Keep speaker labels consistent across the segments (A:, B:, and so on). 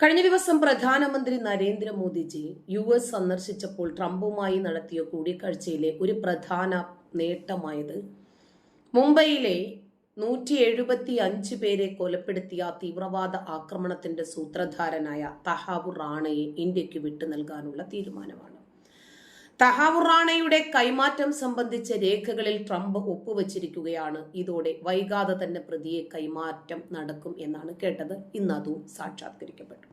A: കഴിഞ്ഞ ദിവസം പ്രധാനമന്ത്രി നരേന്ദ്രമോദിജി US സന്ദർശിച്ചപ്പോൾ ട്രംപുമായി നടത്തിയ കൂടിക്കാഴ്ചയിലെ ഒരു പ്രധാന നേട്ടമായത് മുംബൈയിലെ 175 പേരെ കൊലപ്പെടുത്തിയ തീവ്രവാദ ആക്രമണത്തിന്റെ സൂത്രധാരനായ തഹാവൂർ റാണയെ ഇന്ത്യക്ക് വിട്ടു നൽകാനുള്ള തീരുമാനമാണ്. തഹാവൂർ റാണയുടെ കൈമാറ്റം സംബന്ധിച്ച രേഖകളിൽ ട്രംപ് ഒപ്പുവച്ചിരിക്കുകയാണ്. ഇതോടെ വൈകാതെ തന്നെ പ്രതിയെ കൈമാറ്റം നടക്കും എന്നാണ് കേട്ടത്. ഇന്ന് അതും സാക്ഷാത്കരിക്കപ്പെട്ടു.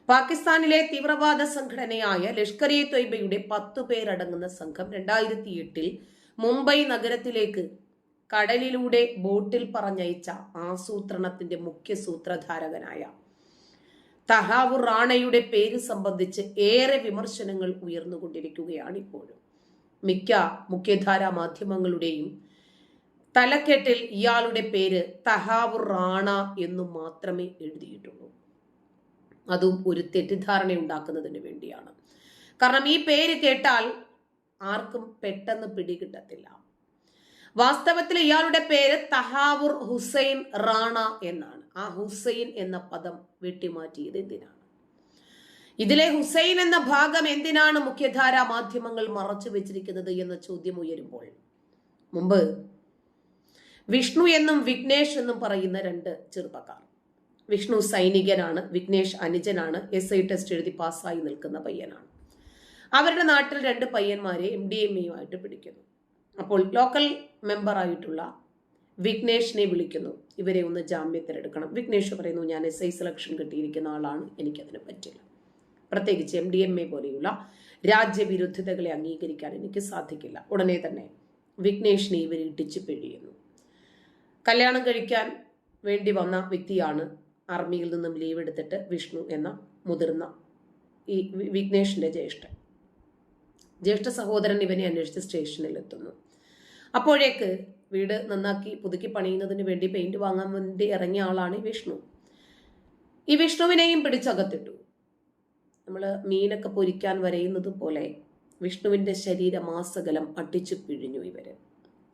A: പാകിസ്ഥാനിലെ തീവ്രവാദ സംഘടനയായ ലഷ്കർ-ഇ തൊയ്ബയുടെ 10 പേരടങ്ങുന്ന സംഘം 2008 മുംബൈ നഗരത്തിലേക്ക് കടലിലൂടെ ബോട്ടിൽ പറഞ്ഞയച്ച ആസൂത്രണത്തിന്റെ മുഖ്യ സൂത്രധാരകനായ തഹാവൂർ റാണയുടെ പേര് സംബന്ധിച്ച് ഏറെ വിമർശനങ്ങൾ ഉയർന്നുകൊണ്ടിരിക്കുകയാണ് ഇപ്പോഴും. മിക്ക മുഖ്യധാരാ മാധ്യമങ്ങളുടെയും തലക്കെട്ടിൽ ഇയാളുടെ പേര് തഹാവൂർ റാണ എന്നു മാത്രമേ എഴുതിയിട്ടുള്ളൂ. അതും ഒരു തെറ്റിദ്ധാരണ ഉണ്ടാക്കുന്നതിന് വേണ്ടിയാണ്. കാരണം ഈ പേര് കേട്ടാൽ ആർക്കും പെട്ടെന്ന് പിടികിട്ടത്തില്ല. വാസ്തവത്തിൽ ഇയാളുടെ പേര് തഹാവൂർ ഹുസൈൻ റാണ എന്നാണ്. ആ ഹുസൈൻ എന്ന പദം വെട്ടിമാറ്റിയത് എന്തിനാണ്? ഇതിലെ ഹുസൈൻ എന്ന ഭാഗം എന്തിനാണ് മുഖ്യധാരാ മാധ്യമങ്ങൾ മറച്ചു വെച്ചിരിക്കുന്നത് എന്ന ചോദ്യം ഉയരുമ്പോൾ, മുമ്പ് വിഷ്ണു എന്നും വിഘ്നേഷ് എന്നും പറയുന്ന 2 ചെറുപ്പക്കാർ, വിഷ്ണു സൈനികനാണ്, വിഘ്നേഷ് അനുജനാണ്, SI ടെസ്റ്റ് എഴുതി പാസ്സായി നിൽക്കുന്ന പയ്യനാണ്. അവരുടെ നാട്ടിൽ 2 പയ്യന്മാരെ MDMA പിടിക്കുന്നു. അപ്പോൾ ലോക്കൽ മെമ്പറായിട്ടുള്ള വിഘ്നേഷിനെ വിളിക്കുന്നു, ഇവരെ ഒന്ന് ജാമ്യത്തിലെടുക്കണം. വിഘ്നേഷ് പറയുന്നു, ഞാൻ SI സെലക്ഷൻ കിട്ടിയിരിക്കുന്ന ആളാണ്, എനിക്കതിന് പറ്റില്ല. പ്രത്യേകിച്ച് MDMA പോലെയുള്ള രാജ്യവിരുദ്ധതകളെ അംഗീകരിക്കാൻ എനിക്ക് സാധിക്കില്ല. ഉടനെ തന്നെ വിഘ്നേഷിനെ ഇവർ ഇടിച്ച് പിഴിയുന്നു. കല്യാണം കഴിക്കാൻ വേണ്ടി വന്ന വ്യക്തിയാണ്. ആർമിയിൽ നിന്നും ലീവ് എടുത്തിട്ട് വിഷ്ണു എന്ന മുതിർന്ന ഈ വിഘ്നേഷിന്റെ ജ്യേഷ്ഠ സഹോദരൻ ഇവനെ അന്വേഷിച്ച് സ്റ്റേഷനിൽ എത്തുന്നു. അപ്പോഴേക്ക് വീട് നന്നാക്കി പുതുക്കി പണിയുന്നതിന് വേണ്ടി പെയിന്റ് വാങ്ങാൻ വേണ്ടി ഇറങ്ങിയ ആളാണ് ഈ വിഷ്ണു. ഈ വിഷ്ണുവിനെയും പിടിച്ചകത്തിട്ടു. നമ്മൾ മീനൊക്കെ പൊരിക്കാൻ വരയുന്നത് പോലെ വിഷ്ണുവിന്റെ ശരീരമാസകലം അടിച്ചു പിഴിഞ്ഞു ഇവര്.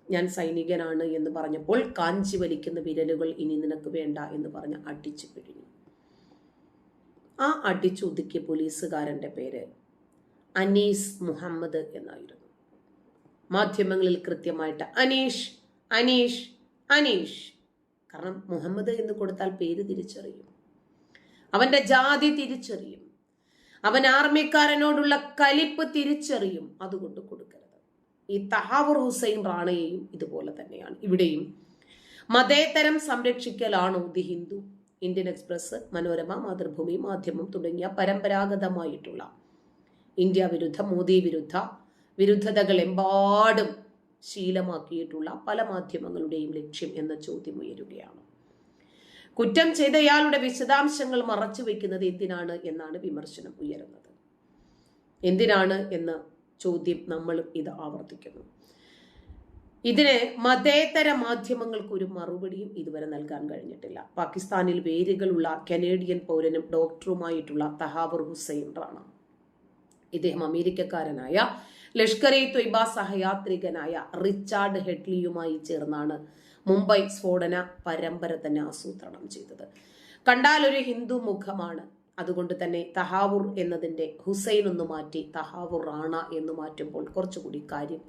A: ഞാൻ സൈനികനാണ് എന്ന് പറഞ്ഞപ്പോൾ കാഞ്ചി വലിക്കുന്ന വിരലുകൾ ഇനി നിനക്ക് വേണ്ട എന്ന് പറഞ്ഞ് അടിച്ചു പിഴിഞ്ഞു. ആ അടിച്ചൊതുക്കിയ പോലീസുകാരന്റെ പേര് അനീസ് മുഹമ്മദ് എന്നായിരുന്നു. മാധ്യമങ്ങളിൽ കൃത്യമായിട്ട് അനീഷ് അനീഷ് അനീഷ്, കാരണം മുഹമ്മദ് എന്ന് കൊടുത്താൽ പേര് തിരിച്ചറിയും, അവന്റെ ജാതി തിരിച്ചറിയും, അവൻ ആർമിക്കാരനോടുള്ള കലിപ്പ് തിരിച്ചറിയും. അതുകൊണ്ട് കൊടുക്കരുത്. ഈ തഹാവൂർ ഹുസൈൻ റാണയെയും ഇതുപോലെ തന്നെയാണ്. ഇവിടെയും മതേതരം സംരക്ഷിക്കലാണോ the Hindu, Indian Express, Manorama, Mathrubhumi, Madhyamam തുടങ്ങിയ പരമ്പരാഗതമായിട്ടുള്ള ഇന്ത്യ വിരുദ്ധ, മോദി വിരുദ്ധതകൾ എമ്പാടും ശീലമാക്കിയിട്ടുള്ള പല മാധ്യമങ്ങളുടെയും ലക്ഷ്യം എന്ന ചോദ്യം ഉയരുകയാണ്. കുറ്റം ചെയ്തയാളുടെ വിശദാംശങ്ങൾ മറച്ചു വെക്കുന്നത് എന്തിനാണ് എന്നാണ് വിമർശനം ഉയരുന്നത്. എന്തിനാണ് എന്ന ചോദ്യം നമ്മളും ഇത് ആവർത്തിക്കുന്നു. ഇതിന് മതേതര മാധ്യമങ്ങൾക്ക് ഒരു മറുപടിയും ഇതുവരെ നൽകാൻ കഴിഞ്ഞിട്ടില്ല. പാകിസ്ഥാനിൽ വേരുകളുള്ള കനേഡിയൻ പൗരനും ഡോക്ടറുമായിട്ടുള്ള തഹാവൂർ ഹുസൈൻ റാണ, ഇദ്ദേഹം അമേരിക്കക്കാരനായ ലഷ്കർ-ഇ തൊയ്ബ സഹയാത്രികനായ റിച്ചാർഡ് ഹെഡ്ലിയുമായി ചേർന്നാണ് മുംബൈ സ്ഫോടന പരമ്പര തന്നെ ആസൂത്രണം ചെയ്തത്. കണ്ടാൽ ഒരു ഹിന്ദു മുഖമാണ്. അതുകൊണ്ട് തന്നെ തഹാവൂർ എന്നതിന്റെ ഹുസൈൻ ഒന്ന് മാറ്റി തഹാവൂർ റാണ എന്ന് മാറ്റുമ്പോൾ കുറച്ചുകൂടി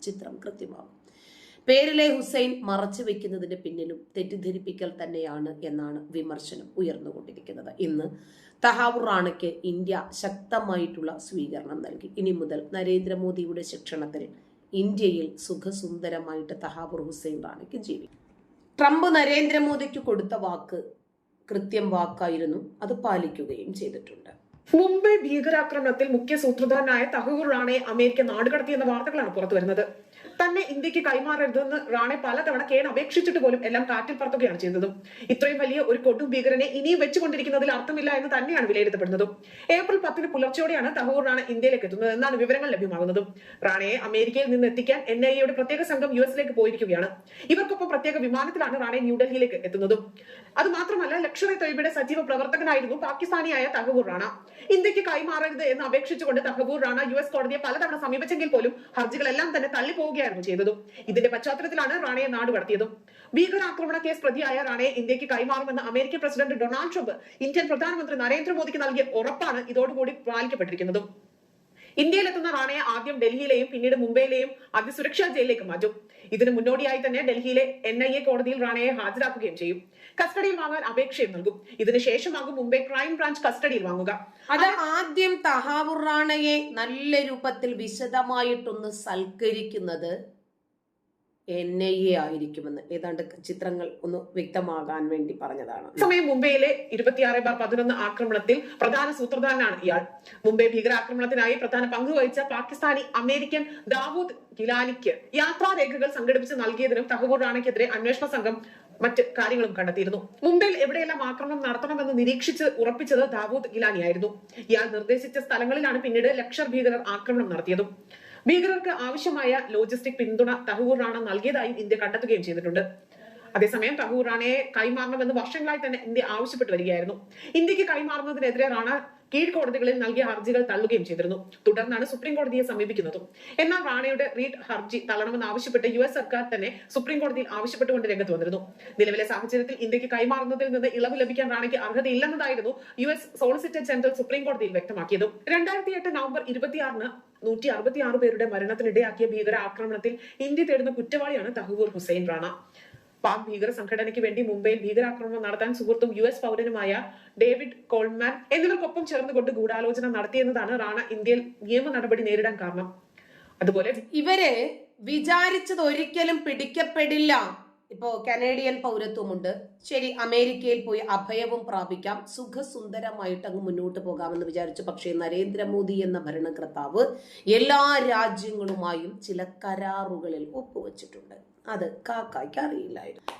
A: ചിത്രം കൃത്യമാകും. പേരിലെ ഹുസൈൻ മറച്ചു വെക്കുന്നതിന് പിന്നിലും തെറ്റിദ്ധരിപ്പിക്കൽ തന്നെയാണ് എന്നാണ് വിമർശനം ഉയർന്നുകൊണ്ടിരിക്കുന്നത്. ഇന്ന് തഹാവൂർ റാണയ്ക്ക് ഇന്ത്യ ശക്തമായിട്ടുള്ള സ്വീകരണം നൽകി. ഇനി മുതൽ നരേന്ദ്രമോദിയുടെ ശിക്ഷണത്തിൽ ഇന്ത്യയിൽ സുഖസുന്ദരമായിട്ട് തഹാവൂർ ഹുസൈൻ റാണയ്ക്ക് ജീവിക്കും. ട്രംപ് നരേന്ദ്രമോദിക്ക് കൊടുത്ത വാക്ക് കൃത്യം വാക്കായിരുന്നു, അത് പാലിക്കുകയും ചെയ്തിട്ടുണ്ട്.
B: മുംബൈ ഭീകരാക്രമണത്തിൽ മുഖ്യ സൂത്രധാരനായ തഹാവൂർ റാണയെ അമേരിക്ക നാടുകടത്തിയെന്ന വാർത്തകളാണ് പുറത്തു വരുന്നത്. തന്നെ ഇന്ത്യക്ക് കൈമാറരുതെന്ന് റാണെ പലതവണ അപേക്ഷിച്ചിട്ട് പോലും എല്ലാം കാറ്റിൽ പറത്തുകയാണ് ചെയ്യുന്നതും. ഇത്രയും വലിയ ഒരു കൊടും ഭീകരനെ ഇനിയും വെച്ചുകൊണ്ടിരിക്കുന്നതിൽ അർത്ഥമില്ല എന്ന് തന്നെയാണ് വിലയിരുത്തപ്പെടുന്നതും. ഏപ്രിൽ 10 പുലർച്ചെയോടെയാണ് തഹാവൂർ റാണ ഇന്ത്യയിലേക്ക് എത്തുന്നത് എന്നാണ് വിവരങ്ങൾ ലഭ്യമാകുന്നതും. റാണയെ അമേരിക്കയിൽ നിന്ന് എത്തിക്കാൻ NIA പ്രത്യേക സംഘം US പോയിരിക്കുകയാണ്. ഇവർക്കൊപ്പം പ്രത്യേക വിമാനത്തിലാണ് റാണെ ന്യൂഡൽഹിയിലേക്ക് എത്തുന്നതും. അത് മാത്രമല്ല, ലഷ്കർ-ഇ തൊയ്ബയുടെ സജീവ പ്രവർത്തകനായിരുന്നു പാകിസ്ഥാനിയായ തഹാവൂർ റാണ. ഇന്ത്യക്ക് കൈമാറരുത് എന്ന് അപേക്ഷിച്ചുകൊണ്ട് തഹാവൂർ റാണ US കോടതിയെ പലതവണ സമീപിച്ചെങ്കിൽ പോലും ഹർജികളെല്ലാം തന്നെ തള്ളിപ്പോവുക പോവുകയായിരുന്നു ചെയ്തതും. ഇതിന്റെ പശ്ചാത്തലത്തിലാണ് റാണയെ നാടുകടത്തിയതും. ഭീകരാക്രമണ കേസ് പ്രതിയായ റാണയെ ഇന്ത്യക്ക് കൈമാറുമെന്ന് American president Donald Trump Indian പ്രധാനമന്ത്രി നരേന്ദ്രമോദിക്ക് നൽകിയ ഉറപ്പാണ് ഇതോടുകൂടി പാലിക്കപ്പെട്ടിരിക്കുന്നതും. ഇന്ത്യയിലെത്തുന്ന റാണയെ ആദ്യം ഡൽഹിയിലെയും പിന്നീട് മുംബൈയിലെയും അതിസുരക്ഷാ ജയിലിലേക്ക് മാറ്റും. ഇതിന് മുന്നോടിയായി തന്നെ ഡൽഹിയിലെ NIA കോടതിയിൽ റാണയെ ഹാജരാക്കുകയും ചെയ്യും. കസ്റ്റഡിയിൽ വാങ്ങാൻ അപേക്ഷയും നൽകും. ഇതിനുശേഷമാകും മുംബൈ ക്രൈം ബ്രാഞ്ച് കസ്റ്റഡിയിൽ വാങ്ങുക.
A: അത് ആദ്യം തഹാവൂർ റാണയെ നല്ല രൂപത്തിൽ വിശദമായിട്ടൊന്ന് സൽക്കരിക്കുന്നത് NIA ആയിരിക്കുമെന്ന് ഏതാണ്ട് ചിത്രങ്ങൾ ഒന്ന് വ്യക്തമാകാൻ വേണ്ടി പറഞ്ഞതാണ്.
B: സമയം മുംബൈയിലെ 26/11 ആക്രമണത്തിൽ പ്രധാന സൂത്രധാരനാണ് ഇയാൾ. മുംബൈ ഭീകരാക്രമണത്തിനായി പ്രധാന പങ്ക് വഹിച്ച പാകിസ്ഥാനി അമേരിക്കൻ ദാവൂദ് ഗിലാനിക്ക് യാത്രാരേഖകൾ സംഘടിപ്പിച്ച് നൽകിയതിനും തഹവൂർ റാണയ്ക്കെതിരെ അന്വേഷണ സംഘം മറ്റ് കാര്യങ്ങളും കണ്ടെത്തിയിരുന്നു. മുംബൈയിൽ എവിടെയെല്ലാം ആക്രമണം നടത്തണമെന്ന് നിരീക്ഷിച്ച് ഉറപ്പിച്ചത് ദാവൂദ് ഗിലാനിയായിരുന്നു. ഇയാൾ നിർദ്ദേശിച്ച സ്ഥലങ്ങളിലാണ് പിന്നീട് ലഷ്കർ ഭീകരർ ആക്രമണം നടത്തിയതും. ഭീകരർക്ക് ആവശ്യമായ ലോജിസ്റ്റിക് പിന്തുണ തഹവൂർ റാണ നൽകിയതായും ഇന്ത്യ കണ്ടെത്തുകയും ചെയ്തിട്ടുണ്ട്. അതേസമയം തഹവൂർ റാണയെ കൈമാറണമെന്ന് വർഷങ്ങളായി തന്നെ ഇന്ത്യ ആവശ്യപ്പെട്ടു വരികയായിരുന്നു. ഇന്ത്യക്ക് കൈമാറുന്നതിനെതിരെ റാണ കീഴ്ക്കോടതികളിൽ നൽകിയ ഹർജികൾ തള്ളുകയും ചെയ്തിരുന്നു. തുടർന്നാണ് സുപ്രീം കോടതിയെ സമീപിക്കുന്നതും. എന്നാൽ റാണയുടെ റീഡ് ഹർജി തള്ളണമെന്ന് ആവശ്യപ്പെട്ട് US സർക്കാർ തന്നെ സുപ്രീം കോടതിയിൽ ആവശ്യപ്പെട്ടുകൊണ്ട് രംഗത്ത് വന്നിരുന്നു. നിലവിലെ സാഹചര്യത്തിൽ ഇന്ത്യക്ക് കൈമാറുന്നതിൽ നിന്ന് ഇളവ് ലഭിക്കാൻ റാണയ്ക്ക് അർഹതയില്ലെന്നതായിരുന്നു US സോളിസിറ്റർ ജനറൽ സുപ്രീം കോടതിയിൽ വ്യക്തമാക്കിയതും. 2008 നവംബർ 26-ന് 166 പേരുടെ മരണത്തിനിടയാക്കിയ ഭീകര ആക്രമണത്തിൽ ഇന്ത്യ തേടുന്ന കുറ്റവാളിയാണ് തഹവൂർ ഹുസൈൻ റാണ. പാക് ഭീകര സംഘടനയ്ക്ക് വേണ്ടി മുംബൈയിൽ ഭീകരാക്രമണം നടത്താൻ സുഹൃത്തും US പൗരനുമായ ഡേവിഡ് കോൾമാൻ എന്നിവർക്കൊപ്പം ചേർന്നുകൊണ്ട് ഗൂഢാലോചന നടത്തിയെന്നതാണ് റാണ ഇന്ത്യയിൽ നിയമ നടപടി നേരിടാൻ കാരണം. അതുപോലെ
A: ഇവര് വിചാരിച്ചത് ഒരിക്കലും പിടിക്കപ്പെടില്ല. ഇപ്പോ കനേഡിയൻ പൗരത്വമുണ്ട്, ശരി, അമേരിക്കയിൽ പോയി അഭയവും പ്രാപിക്കാം, സുഖസുന്ദരമായിട്ട് അങ്ങ് മുന്നോട്ട് പോകാമെന്ന് വിചാരിച്ചു. പക്ഷേ നരേന്ദ്രമോദി എന്ന ഭരണകർത്താവ് എല്ലാ രാജ്യങ്ങളുമായും ചില കരാറുകളിൽ ഒപ്പുവെച്ചിട്ടുണ്ട്. അത് കാക്കായ്ക്ക് അറിയില്ലായിരുന്നു.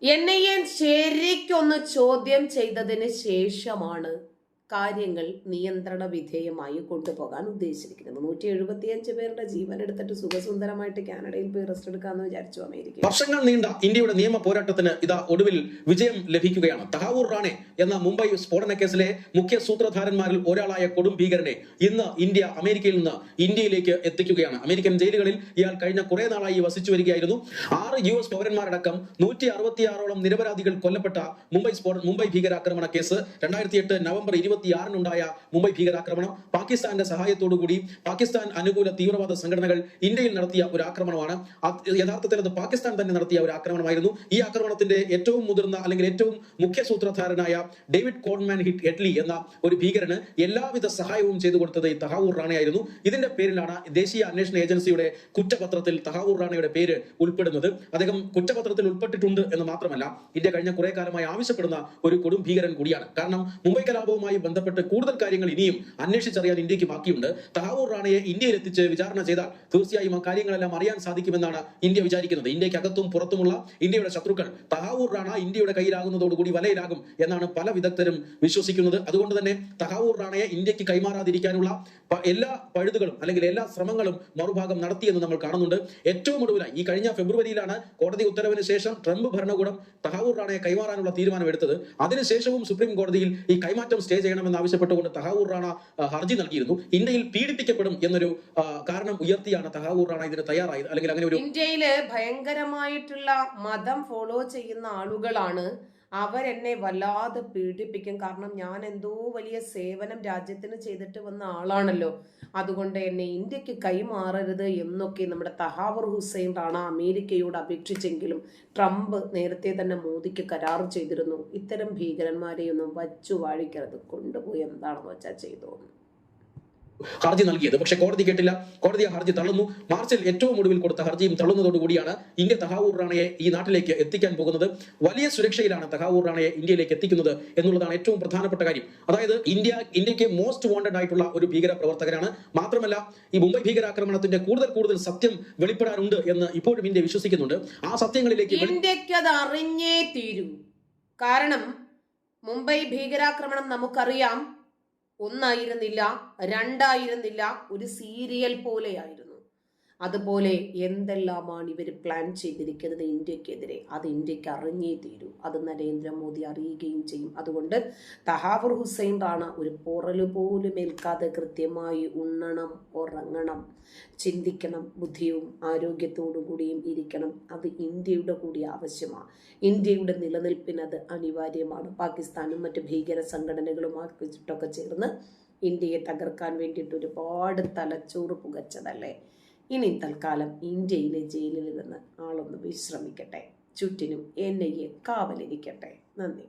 A: NIA ശരിക്കൊന്ന് ചോദ്യം ചെയ്തതിന് ശേഷമാണ് കാര്യങ്ങൾ നിയന്ത്രണ വിധേയമായി കൊണ്ടുപോകാൻ ഉദ്ദേശിച്ചിരിക്കുന്നത്. 175 പേരുടെ ജീവൻ എടുത്തിട്ട് സുഖസുന്ദരമായിട്ട് കാനഡയിൽ പോയി റെസ്റ്റ് എടുക്കാമെന്ന് വിചാരിച്ചു അമേരിക്ക.
C: വർഷങ്ങൾ നീണ്ട ഇന്ത്യയുടെ നിയമ പോരാട്ടത്തിന് ഇതാ ഒടുവിൽ വിജയം ലഭിക്കുകയാണ്. തഹാവൂർ റാണെ എന്ന മുംബൈ സ്ഫോടന കേസിലെ മുഖ്യ സൂത്രധാരന്മാരിൽ ഒരാളായ കൊടും ഭീകരനെ ഇന്ന് ഇന്ത്യ അമേരിക്കയിൽ നിന്ന് ഇന്ത്യയിലേക്ക് എത്തിക്കുകയാണ്. അമേരിക്കൻ ജയിലുകളിൽ ഇയാൾ കഴിഞ്ഞ കുറെ നാളായി വസിച്ചു വരികയായിരുന്നു. 6 US പൗരന്മാരടക്കം 166ഓളം നിരപരാധികൾ കൊല്ലപ്പെട്ട മുംബൈ ഭീകരാക്രമണ കേസ് 2008 നവംബർ 26-നുണ്ടായ മുംബൈ ഭീകരാക്രമണം പാകിസ്ഥാന്റെ സഹായത്തോടുകൂടി പാകിസ്ഥാൻ അനുകൂല തീവ്രവാദ സംഘടനകൾ ഇന്ത്യയിൽ നടത്തിയ ഒരു ആക്രമണമാണ്. യഥാർത്ഥത്തിൽ അത് പാകിസ്ഥാൻ തന്നെ നടത്തിയ ഒരു ആക്രമണമായിരുന്നു. ഈ ആക്രമണത്തിന്റെ ഏറ്റവും മുതിർന്ന അല്ലെങ്കിൽ ഏറ്റവും മുഖ്യ സൂത്രധാരനായ ഡേവിഡ് കോൾമാൻ ഹെഡ്ലി എന്ന ഒരു ഭീകരന് എല്ലാവിധ സഹായവും ചെയ്തു കൊടുത്തത് ഈ തഹാവൂർ റാണയായിരുന്നു. ഇതിന്റെ പേരിലാണ് ദേശീയ അന്വേഷണ ഏജൻസിയുടെ കുറ്റപത്രത്തിൽ തഹാവൂർ റാണയുടെ പേര് ഉൾപ്പെടുന്നത്. അദ്ദേഹം കുറ്റപത്രത്തിൽ ഉൾപ്പെട്ടിട്ടുണ്ട് എന്ന് മാത്രമല്ല, ഇന്ത്യ കഴിഞ്ഞ കുറെ കാലമായി ആവശ്യപ്പെടുന്ന ഒരു കൊടും ഭീകരൻ കൂടിയാണ്. കാരണം മുംബൈ കലാപവുമായി ബന്ധപ്പെട്ട് കൂടുതൽ കാര്യങ്ങൾ ഇനിയും അന്വേഷിച്ചറിയാൻ ഇന്ത്യക്ക് ബാക്കിയുണ്ട്. തഹാവൂർ റാണയെ ഇന്ത്യയിൽ എത്തിച്ച് വിചാരണ ചെയ്താൽ തീർച്ചയായും ആ കാര്യങ്ങളെല്ലാം അറിയാൻ സാധിക്കുമെന്നാണ് ഇന്ത്യ വിചാരിക്കുന്നത്. ഇന്ത്യക്ക് അകത്തും പുറത്തുമുള്ള ഇന്ത്യയുടെ ശത്രുക്കൾ തഹാവൂർ റാണ ഇന്ത്യയുടെ കയ്യിലാകുന്നതോടുകൂടി വലയിലാകും എന്നാണ് പല വിദഗ്ധരും വിശ്വസിക്കുന്നത്. അതുകൊണ്ട് തന്നെ തഹാവൂർ റാണയെ ഇന്ത്യക്ക് കൈമാറാതിരിക്കാനുള്ള എല്ലാ പഴുതുകളും അല്ലെങ്കിൽ എല്ലാ ശ്രമങ്ങളും മറുഭാഗം നടത്തിയെന്ന് നമ്മൾ കാണുന്നുണ്ട്. ഏറ്റവും ഒടുവിലായി ഈ കഴിഞ്ഞ ഫെബ്രുവരിയിലാണ് കോടതി ഉത്തരവിന് ശേഷം ട്രംപ് ഭരണകൂടം തഹാവൂർ റാണയെ കൈമാറാനുള്ള തീരുമാനമെടുത്തത്. അതിനുശേഷവും സുപ്രീം കോടതിയിൽ ഈ കൈമാറ്റം സ്റ്റേ ചെയ്യണമെന്ന് ആവശ്യപ്പെട്ടുകൊണ്ട് തഹാവൂർ റാണ ഹർജി നൽകിയിരുന്നു. ഇന്ത്യയിൽ പീഡിപ്പിക്കപ്പെടും എന്നൊരു കാരണം ഉയർത്തിയാണ് തഹാവൂർ റാണ ഇതിന് തയ്യാറായത്. അല്ലെങ്കിൽ അങ്ങനെ ഒരു
A: ഇന്ത്യയില് ഭയങ്കരമായിട്ടുള്ള മതം ഫോളോ ചെയ്യുന്ന ആളുകളാണ്. അവരെന്നെ വല്ലാതെ പീഡിപ്പിക്കും. കാരണം ഞാൻ എന്തോ വലിയ സേവനം രാജ്യത്തിന് ചെയ്തിട്ട് വന്ന ആളാണല്ലോ, അതുകൊണ്ട് എന്നെ ഇന്ത്യക്ക് കൈമാറരുത് എന്നൊക്കെ നമ്മുടെ തഹാവൂർ ഹുസൈൻ റാണ അമേരിക്കയോട് അപേക്ഷിച്ചെങ്കിലും ട്രംപ് നേരത്തെ തന്നെ മോദിക്ക് കരാർ ചെയ്തിരുന്നു. ഇത്തരം ഭീകരന്മാരെയൊന്നും വച്ചു വാഴിക്കരുത്, കൊണ്ടുപോയി എന്താണെന്ന് വെച്ചാൽ ചെയ്തോ.
C: ഹർജി നൽകിയത്. പക്ഷെ കോടതി കേട്ടില്ല. കോടതി ആ ഹർജി തള്ളുന്നു. മാർച്ചിൽ ഏറ്റവും ഒടുവിൽ കൊടുത്ത ഹർജിയും തള്ളുന്നതോടുകൂടിയാണ് ഇന്ത്യ തഹാവൂർ റാണയെ ഈ നാട്ടിലേക്ക് എത്തിക്കാൻ പോകുന്നത്. വലിയ സുരക്ഷയിലാണ് തഹാവൂർ റാണയെ ഇന്ത്യയിലേക്ക് എത്തിക്കുന്നത് എന്നുള്ളതാണ് ഏറ്റവും പ്രധാനപ്പെട്ട കാര്യം. അതായത് ഇന്ത്യക്ക് മോസ്റ്റ് വാണ്ടഡ് ആയിട്ടുള്ള ഒരു ഭീകര പ്രവർത്തകനാണ്. മാത്രമല്ല ഈ മുംബൈ ഭീകരാക്രമണത്തിന്റെ കൂടുതൽ സത്യം വെളിപ്പെടാനുണ്ട് എന്ന് ഇപ്പോഴും ഇന്ത്യ വിശ്വസിക്കുന്നുണ്ട്. ആ സത്യങ്ങളിലേക്ക്
A: ഇന്ത്യക്ക് അത് അറിഞ്ഞേ തീരൂ. കാരണം മുംബൈ ഭീകരാക്രമണം നമുക്കറിയാം, 1 ആയിരുന്നില്ല, 2 ആയിരുന്നില്ല, ഒരു സീരിയൽ പോലെയായിരുന്നു. അതുപോലെ എന്തെല്ലാമാണ് ഇവർ പ്ലാൻ ചെയ്തിരിക്കുന്നത് ഇന്ത്യക്കെതിരെ, അത് ഇന്ത്യക്ക് അറിഞ്ഞേ തീരൂ. അത് നരേന്ദ്രമോദി അറിയുകയും ചെയ്യും. അതുകൊണ്ട് തഹാവൂർ ഹുസൈൻ റാണ ഒരു പൊറല് പോലും ഏൽക്കാതെ കൃത്യമായി ഉണ്ണണം, ഉറങ്ങണം, ചിന്തിക്കണം, ബുദ്ധിയും ആരോഗ്യത്തോടു കൂടിയും ഇരിക്കണം. അത് ഇന്ത്യയുടെ കൂടി ആവശ്യമാണ്. ഇന്ത്യയുടെ നിലനിൽപ്പിന് അത് അനിവാര്യമാണ്. പാകിസ്ഥാനും മറ്റ് ഭീകര സംഘടനകളുമായിട്ടൊക്കെ ചേർന്ന് ഇന്ത്യയെ തകർക്കാൻ വേണ്ടിയിട്ട് ഒരുപാട് തലച്ചോറ് പുകച്ചതല്ലേ. ഇനി തൽക്കാലം ഇന്ത്യയിലെ ജയിലിൽ നിന്ന് ആളൊന്ന് വിശ്രമിക്കട്ടെ, ചുറ്റിനും NIA കാവലിരിക്കട്ടെ. നന്ദി.